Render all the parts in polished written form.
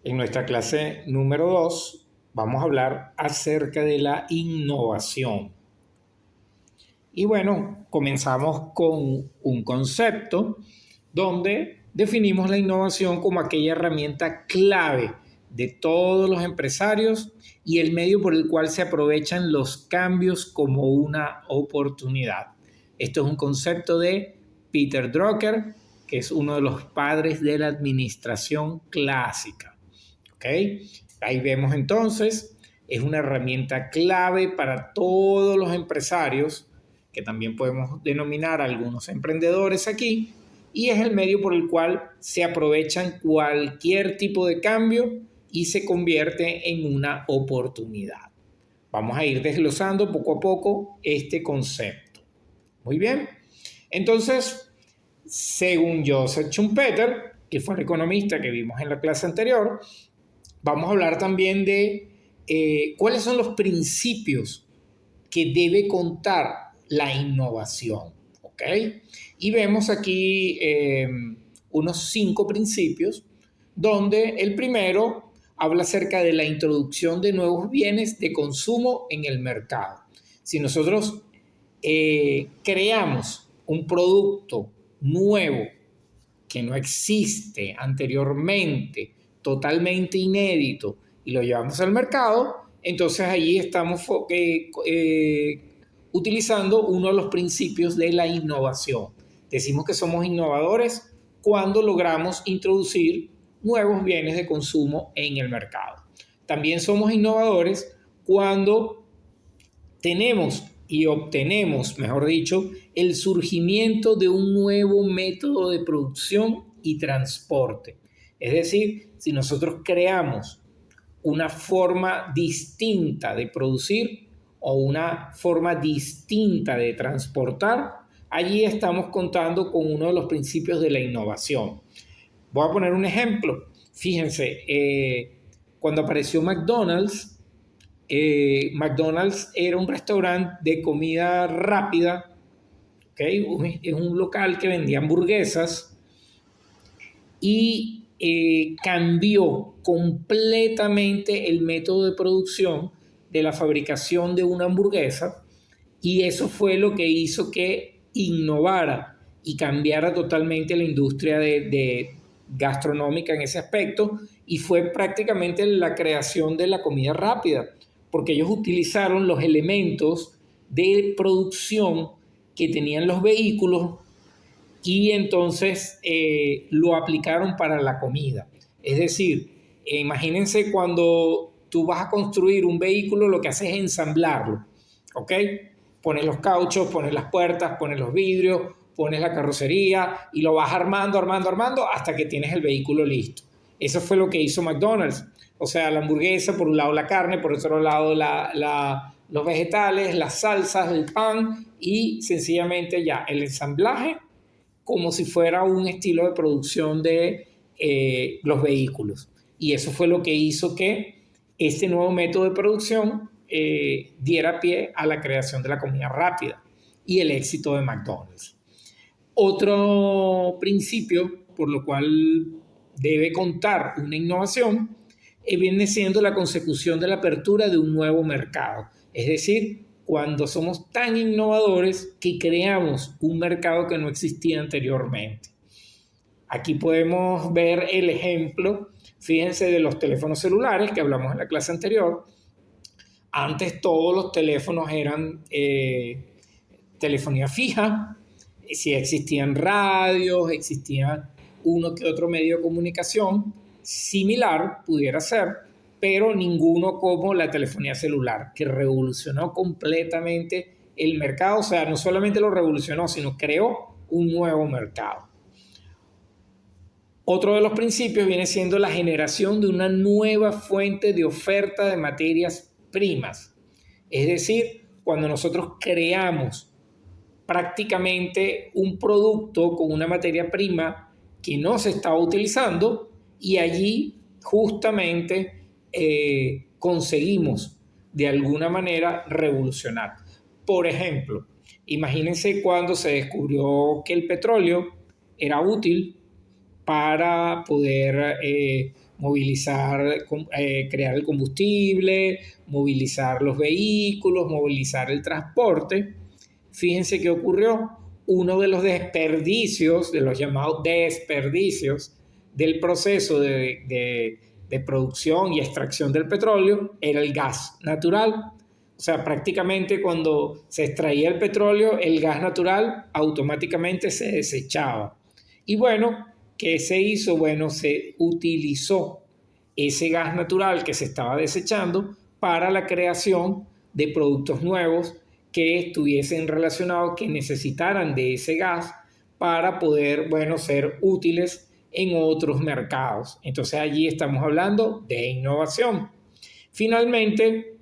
En nuestra clase número 2 vamos a hablar acerca de la innovación. Y bueno, comenzamos con un concepto donde definimos la innovación como aquella herramienta clave de todos los empresarios y el medio por el cual se aprovechan los cambios como una oportunidad. Esto es un concepto de Peter Drucker, que es uno de los padres de la administración clásica. ¿Okay? Ahí vemos entonces, es una herramienta clave para todos los empresarios, que también podemos denominar a algunos emprendedores aquí, y es el medio por el cual se aprovechan cualquier tipo de cambio y se convierte en una oportunidad. Vamos a ir desglosando poco a poco este concepto. Muy bien, entonces, según Joseph Schumpeter, que fue el economista que vimos en la clase anterior, vamos a hablar también de cuáles son los principios que debe contar la innovación. ¿Ok? Y vemos aquí unos 5 principios, donde el primero habla acerca de la introducción de nuevos bienes de consumo en el mercado. Si nosotros creamos un producto nuevo que no existe anteriormente, totalmente inédito, y lo llevamos al mercado, entonces allí estamos utilizando uno de los principios de la innovación. Decimos que somos innovadores cuando logramos introducir nuevos bienes de consumo en el mercado. También somos innovadores cuando tenemos y obtenemos, mejor dicho, el surgimiento de un nuevo método de producción y transporte. Es decir, si nosotros creamos una forma distinta de producir o una forma distinta de transportar, allí estamos contando con uno de los principios de la innovación. Voy a poner un ejemplo. Fíjense, cuando apareció McDonald's, McDonald's era un restaurante de comida rápida, ¿okay? Es un local que vendía hamburguesas y cambió completamente el método de producción de la fabricación de una hamburguesa, y eso fue lo que hizo que innovara y cambiara totalmente la industria de gastronómica en ese aspecto, y fue prácticamente la creación de la comida rápida, porque ellos utilizaron los elementos de producción que tenían los vehículos y entonces lo aplicaron para la comida. Es decir, imagínense cuando tú vas a construir un vehículo, lo que haces es ensamblarlo, ¿ok? Pones los cauchos, pones las puertas, pones los vidrios, pones la carrocería y lo vas armando hasta que tienes el vehículo listo. Eso fue lo que hizo McDonald's. O sea, la hamburguesa, por un lado la carne, por otro lado los vegetales, las salsas, el pan y sencillamente ya el ensamblaje como si fuera un estilo de producción de los vehículos. Y eso fue lo que hizo que este nuevo método de producción diera pie a la creación de la comida rápida y el éxito de McDonald's. Otro principio por lo cual debe contar una innovación viene siendo la consecución de la apertura de un nuevo mercado. Es decir, cuando somos tan innovadores que creamos un mercado que no existía anteriormente. Aquí podemos ver el ejemplo, fíjense, de los teléfonos celulares que hablamos en la clase anterior. Antes todos los teléfonos eran telefonía fija, si existían radios, existía uno que otro medio de comunicación similar, pudiera ser, pero ninguno como la telefonía celular, que revolucionó completamente el mercado. O sea, no solamente lo revolucionó, sino creó un nuevo mercado. Otro de los principios viene siendo la generación de una nueva fuente de oferta de materias primas. Es decir, cuando nosotros creamos prácticamente un producto con una materia prima que no se estaba utilizando, y allí justamente conseguimos de alguna manera revolucionar. Por ejemplo, imagínense cuando se descubrió que el petróleo era útil para poder crear el combustible, movilizar los vehículos, movilizar el transporte. Fíjense qué ocurrió. Uno de los desperdicios, de los llamados desperdicios del proceso de producción y extracción del petróleo era el gas natural. O sea, prácticamente cuando se extraía el petróleo, el gas natural automáticamente se desechaba. Y bueno, ¿qué se hizo? Bueno, se utilizó ese gas natural que se estaba desechando para la creación de productos nuevos que estuviesen relacionados, que necesitaran de ese gas para poder, bueno, ser útiles en otros mercados. Entonces allí estamos hablando de innovación. Finalmente,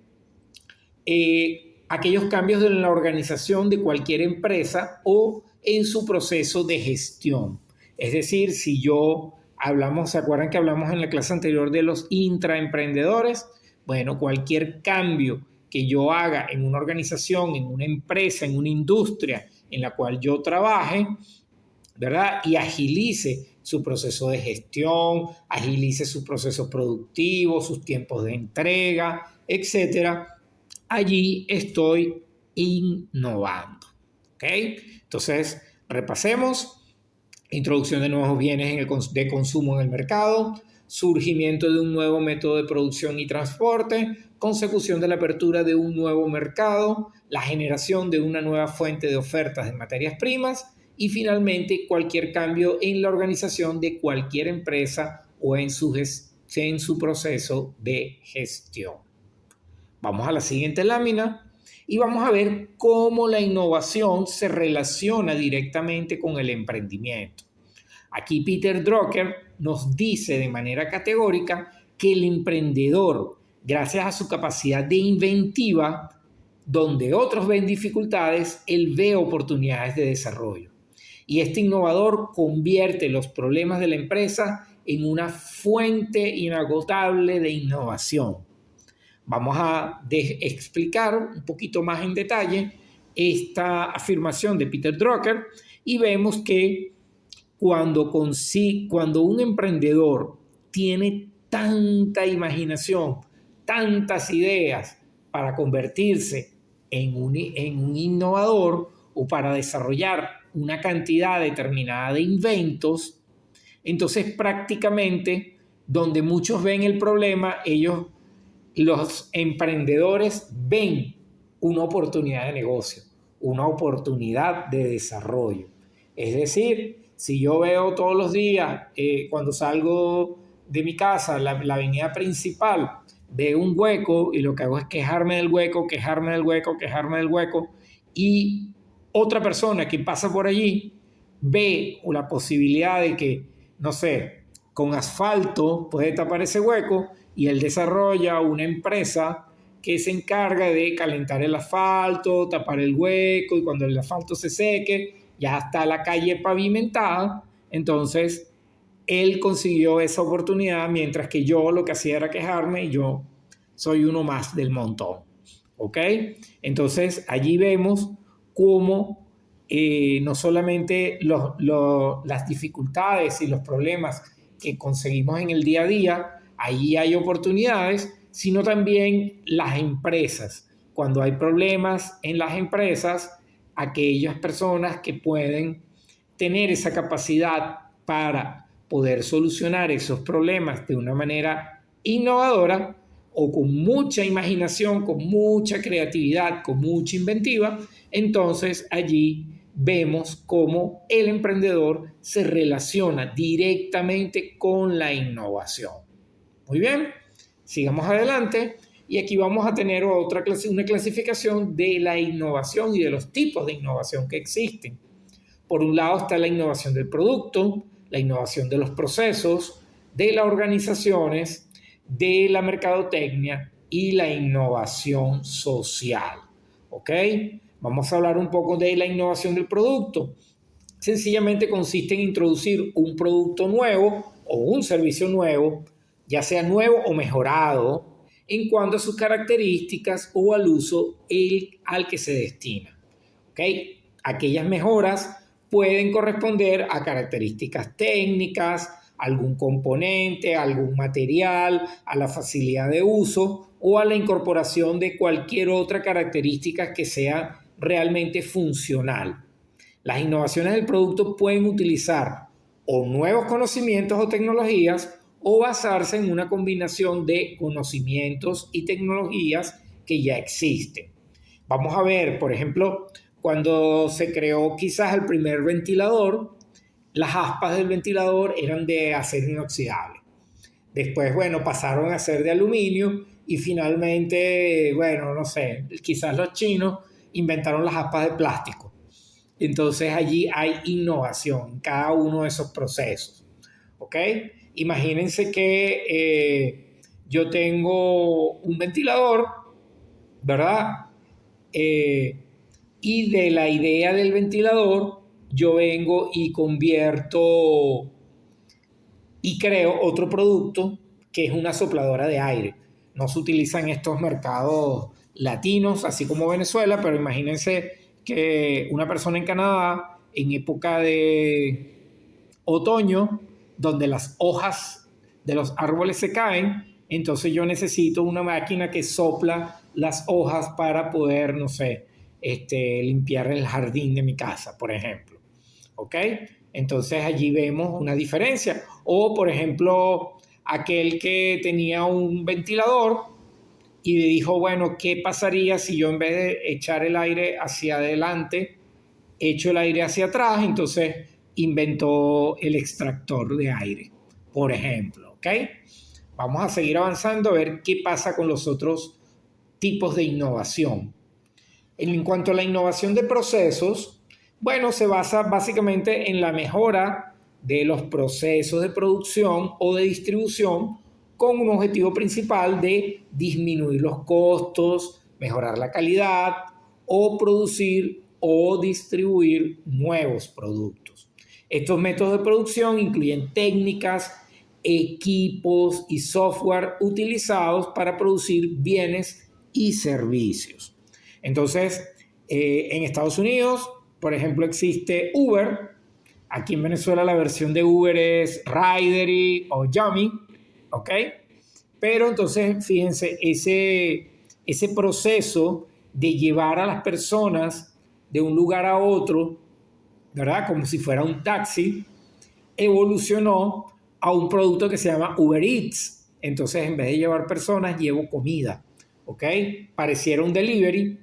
aquellos cambios en la organización de cualquier empresa o en su proceso de gestión. Es decir, si ¿se acuerdan que hablamos en la clase anterior de los intraemprendedores? Bueno, cualquier cambio que yo haga en una organización, en una empresa, en una industria en la cual yo trabaje, ¿verdad? Y agilice su proceso de gestión, agilice su proceso productivo, sus tiempos de entrega, etcétera. Allí estoy innovando. ¿Ok? Entonces, repasemos. Introducción de nuevos bienes de consumo en el mercado, surgimiento de un nuevo método de producción y transporte, consecución de la apertura de un nuevo mercado, la generación de una nueva fuente de ofertas de materias primas y finalmente cualquier cambio en la organización de cualquier empresa o en su proceso de gestión. Vamos a la siguiente lámina y vamos a ver cómo la innovación se relaciona directamente con el emprendimiento. Aquí Peter Drucker nos dice de manera categórica que el emprendedor, gracias a su capacidad de inventiva, donde otros ven dificultades, él ve oportunidades de desarrollo. Y este innovador convierte los problemas de la empresa en una fuente inagotable de innovación. Vamos a explicar un poquito más en detalle esta afirmación de Peter Drucker y vemos que cuando un emprendedor tiene tanta imaginación, tantas ideas para convertirse en un innovador o para desarrollar una cantidad determinada de inventos, entonces prácticamente donde muchos ven el problema, los emprendedores ven una oportunidad de negocio, una oportunidad de desarrollo. Es decir, si yo veo todos los días, cuando salgo de mi casa, la avenida principal, veo un hueco y lo que hago es quejarme del hueco, y otra persona que pasa por allí ve la posibilidad de que, no sé, con asfalto puede tapar ese hueco y él desarrolla una empresa que se encarga de calentar el asfalto, tapar el hueco y cuando el asfalto se seque ya está la calle pavimentada. Entonces él consiguió esa oportunidad mientras que yo lo que hacía era quejarme y yo soy uno más del montón. ¿Ok? Entonces allí vemos cómo no solamente las dificultades y los problemas que conseguimos en el día a día, ahí hay oportunidades, sino también las empresas. Cuando hay problemas en las empresas, aquellas personas que pueden tener esa capacidad para poder solucionar esos problemas de una manera innovadora o con mucha imaginación, con mucha creatividad, con mucha inventiva, entonces allí vemos cómo el emprendedor se relaciona directamente con la innovación. Muy bien, sigamos adelante y aquí vamos a tener una clasificación de la innovación y de los tipos de innovación que existen. Por un lado está la innovación del producto, la innovación de los procesos, de las organizaciones, de la mercadotecnia y la innovación social. ¿Ok? Vamos a hablar un poco de la innovación del producto. Sencillamente consiste en introducir un producto nuevo o un servicio nuevo, ya sea nuevo o mejorado, en cuanto a sus características o al uso al que se destina. ¿Ok? Aquellas mejoras pueden corresponder a características técnicas, algún componente, algún material, a la facilidad de uso o a la incorporación de cualquier otra característica que sea realmente funcional. Las innovaciones del producto pueden utilizar o nuevos conocimientos o tecnologías o basarse en una combinación de conocimientos y tecnologías que ya existen. Vamos a ver, por ejemplo, cuando se creó quizás el primer ventilador, las aspas del ventilador eran de acero inoxidable. Después, bueno, pasaron a ser de aluminio y finalmente, bueno, no sé, quizás los chinos inventaron las aspas de plástico. Entonces allí hay innovación en cada uno de esos procesos. ¿Ok? Imagínense que yo tengo un ventilador, ¿verdad? Y de la idea del ventilador yo vengo y convierto y creo otro producto que es una sopladora de aire. No se utiliza en estos mercados latinos, así como Venezuela, pero imagínense que una persona en Canadá, en época de otoño, donde las hojas de los árboles se caen, entonces yo necesito una máquina que sopla las hojas para poder, no sé, limpiar el jardín de mi casa, por ejemplo. ¿Ok? Entonces allí vemos una diferencia. O, por ejemplo, aquel que tenía un ventilador y dijo, bueno, ¿qué pasaría si yo en vez de echar el aire hacia adelante, echo el aire hacia atrás? Entonces inventó el extractor de aire, por ejemplo. ¿Ok? Vamos a seguir avanzando a ver qué pasa con los otros tipos de innovación. En cuanto a la innovación de procesos, bueno, se basa básicamente en la mejora de los procesos de producción o de distribución con un objetivo principal de disminuir los costos, mejorar la calidad o producir o distribuir nuevos productos. Estos métodos de producción incluyen técnicas, equipos y software utilizados para producir bienes y servicios. Entonces, en Estados Unidos, por ejemplo, existe Uber. Aquí en Venezuela la versión de Uber es Ridery o Yummy, ¿ok? Pero entonces, fíjense, ese proceso de llevar a las personas de un lugar a otro, ¿verdad? Como si fuera un taxi, evolucionó a un producto que se llama Uber Eats. Entonces, en vez de llevar personas, llevo comida, ¿ok? Pareciera un delivery,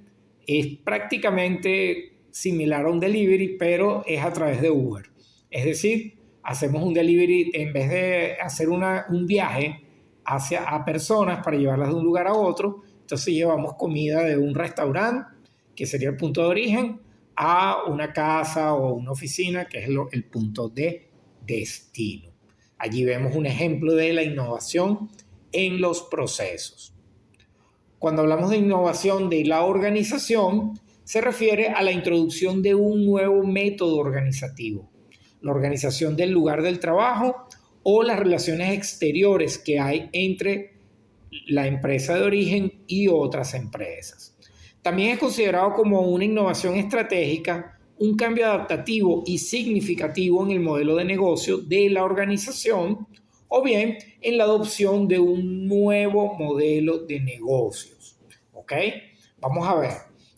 es prácticamente similar a un delivery, pero es a través de Uber. Es decir, hacemos un delivery en vez de hacer un viaje a personas para llevarlas de un lugar a otro. Entonces llevamos comida de un restaurante, que sería el punto de origen, a una casa o una oficina, que es el punto de destino. Allí vemos un ejemplo de la innovación en los procesos. Cuando hablamos de innovación de la organización, se refiere a la introducción de un nuevo método organizativo, la organización del lugar del trabajo o las relaciones exteriores que hay entre la empresa de origen y otras empresas. También es considerado como una innovación estratégica, un cambio adaptativo y significativo en el modelo de negocio de la organización o bien en la adopción de un nuevo modelo de negocios. ¿Ok? Vamos a ver,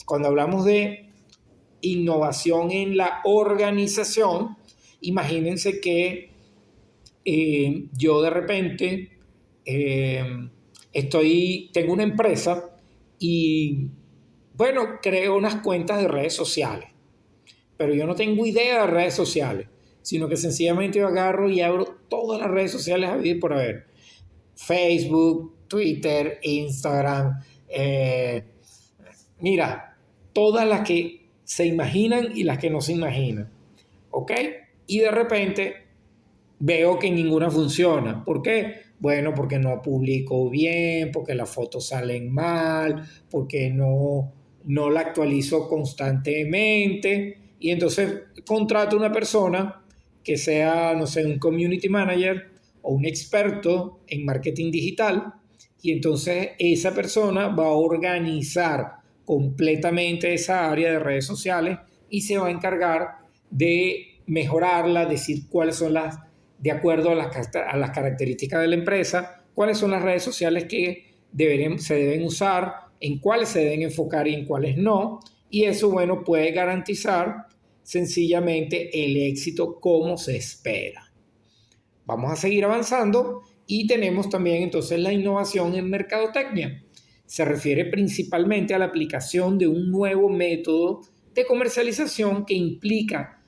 cuando hablamos de innovación en la organización, imagínense que yo de repente tengo una empresa y, bueno, creo unas cuentas de redes sociales, pero yo no tengo idea de redes sociales, sino que sencillamente yo agarro y abro todas las redes sociales a vivir por haber. Facebook, Twitter, Instagram, mira, todas las que se imaginan y las que no se imaginan, ¿ok? Y de repente veo que ninguna funciona. ¿Por qué? Bueno, porque no publico bien, porque las fotos salen mal, porque no la actualizo constantemente. Y entonces contrato a una persona que sea, no sé, un community manager o un experto en marketing digital. Y entonces esa persona va a organizar completamente esa área de redes sociales y se va a encargar de mejorarla, decir cuáles son las de acuerdo a las características de la empresa, cuáles son las redes sociales que se deben usar, en cuáles se deben enfocar y en cuáles no. Y eso, bueno, puede garantizar sencillamente el éxito como se espera. Vamos a seguir avanzando y tenemos también entonces la innovación en mercadotecnia. Se refiere principalmente a la aplicación de un nuevo método de comercialización que implica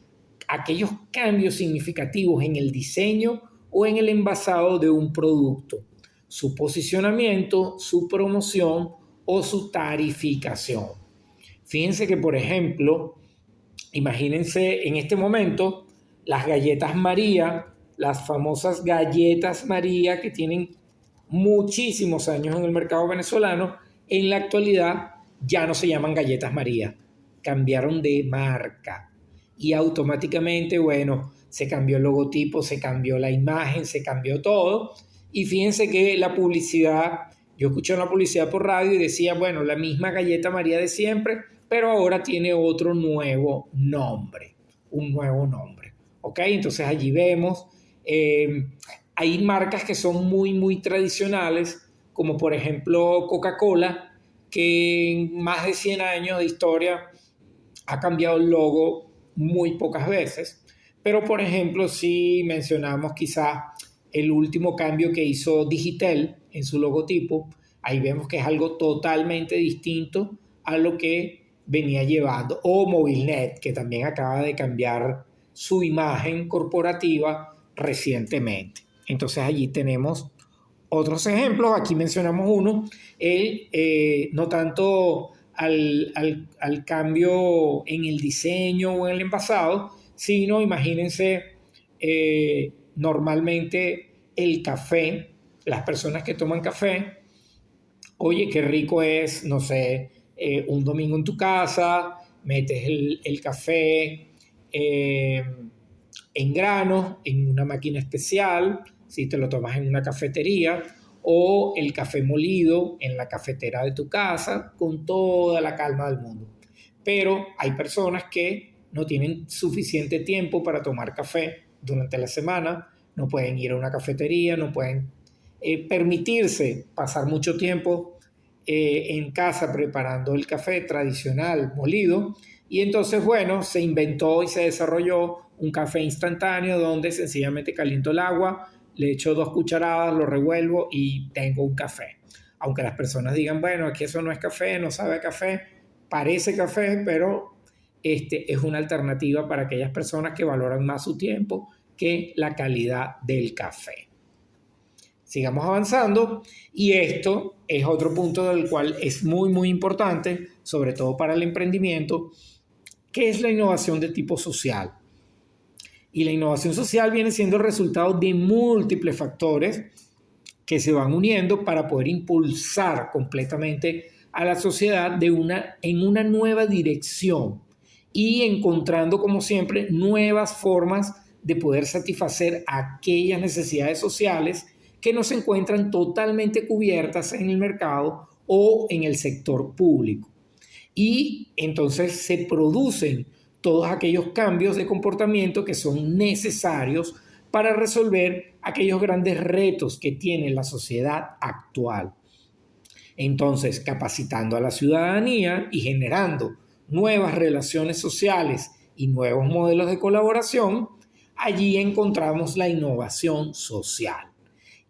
aquellos cambios significativos en el diseño o en el envasado de un producto, su posicionamiento, su promoción o su tarificación. Fíjense que, por ejemplo, imagínense en este momento las galletas María, las famosas galletas María que tienen muchísimos años en el mercado venezolano, en la actualidad ya no se llaman galletas María, cambiaron de marca y automáticamente, bueno, se cambió el logotipo, se cambió la imagen, se cambió todo. Y fíjense que la publicidad, yo escuché una publicidad por radio y decía, bueno, la misma galleta María de siempre, pero ahora tiene otro nuevo nombre, un nuevo nombre. ¿Ok? Entonces allí vemos, hay marcas que son muy, muy tradicionales, como por ejemplo Coca-Cola, que en más de 100 años de historia ha cambiado el logo muy pocas veces. Pero por ejemplo, si mencionamos quizás el último cambio que hizo Digitel en su logotipo, ahí vemos que es algo totalmente distinto a lo que venía llevando. O Movilnet, que también acaba de cambiar su imagen corporativa recientemente. Entonces allí tenemos otros ejemplos. Aquí mencionamos uno, no tanto al cambio en el diseño o en el envasado, sino imagínense normalmente el café, las personas que toman café, oye, qué rico es, no sé, un domingo en tu casa, metes el café en grano, en una máquina especial, si te lo tomas en una cafetería, o el café molido en la cafetera de tu casa, con toda la calma del mundo. Pero hay personas que no tienen suficiente tiempo para tomar café durante la semana, no pueden ir a una cafetería, no pueden permitirse pasar mucho tiempo en casa preparando el café tradicional molido. Y entonces, bueno, se inventó y se desarrolló un café instantáneo donde sencillamente caliento el agua, le echo 2 cucharadas, lo revuelvo y tengo un café. Aunque las personas digan, bueno, aquí eso no es café, no sabe a café, parece café, pero es una alternativa para aquellas personas que valoran más su tiempo que la calidad del café. Sigamos avanzando y esto es otro punto del cual es muy, muy importante, sobre todo para el emprendimiento, que es la innovación de tipo social. Y la innovación social viene siendo el resultado de múltiples factores que se van uniendo para poder impulsar completamente a la sociedad en una nueva dirección y encontrando, como siempre, nuevas formas de poder satisfacer aquellas necesidades sociales que no se encuentran totalmente cubiertas en el mercado o en el sector público. Y entonces se producen todos aquellos cambios de comportamiento que son necesarios para resolver aquellos grandes retos que tiene la sociedad actual. Entonces, capacitando a la ciudadanía y generando nuevas relaciones sociales y nuevos modelos de colaboración, allí encontramos la innovación social.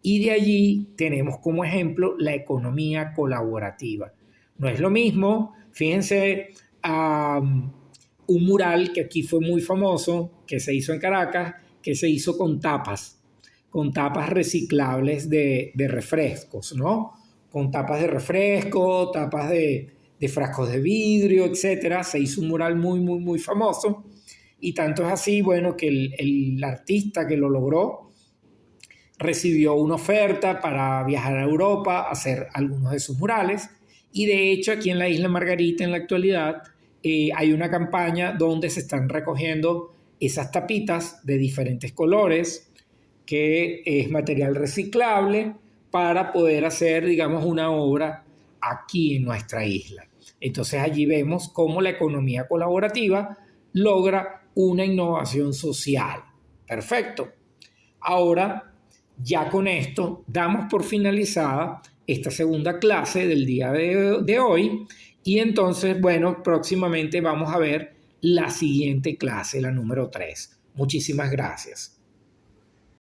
Y de allí tenemos como ejemplo la economía colaborativa. No es lo mismo, fíjense, un mural que aquí fue muy famoso, que se hizo en Caracas, que se hizo con tapas reciclables de refrescos, ¿no? Con tapas de refresco, tapas de frascos de vidrio, etcétera. Se hizo un mural muy, muy, muy famoso. Y tanto es así, bueno, que el artista que lo logró recibió una oferta para viajar a Europa a hacer algunos de sus murales. Y de hecho, aquí en la Isla Margarita, en la actualidad, hay una campaña donde se están recogiendo esas tapitas de diferentes colores, que es material reciclable, para poder hacer, digamos, una obra aquí en nuestra isla. Entonces allí vemos cómo la economía colaborativa logra una innovación social. Perfecto. Ahora, ya con esto, damos por finalizada esta segunda clase del día de hoy y entonces, bueno, próximamente vamos a ver la siguiente clase, la número 3. Muchísimas gracias.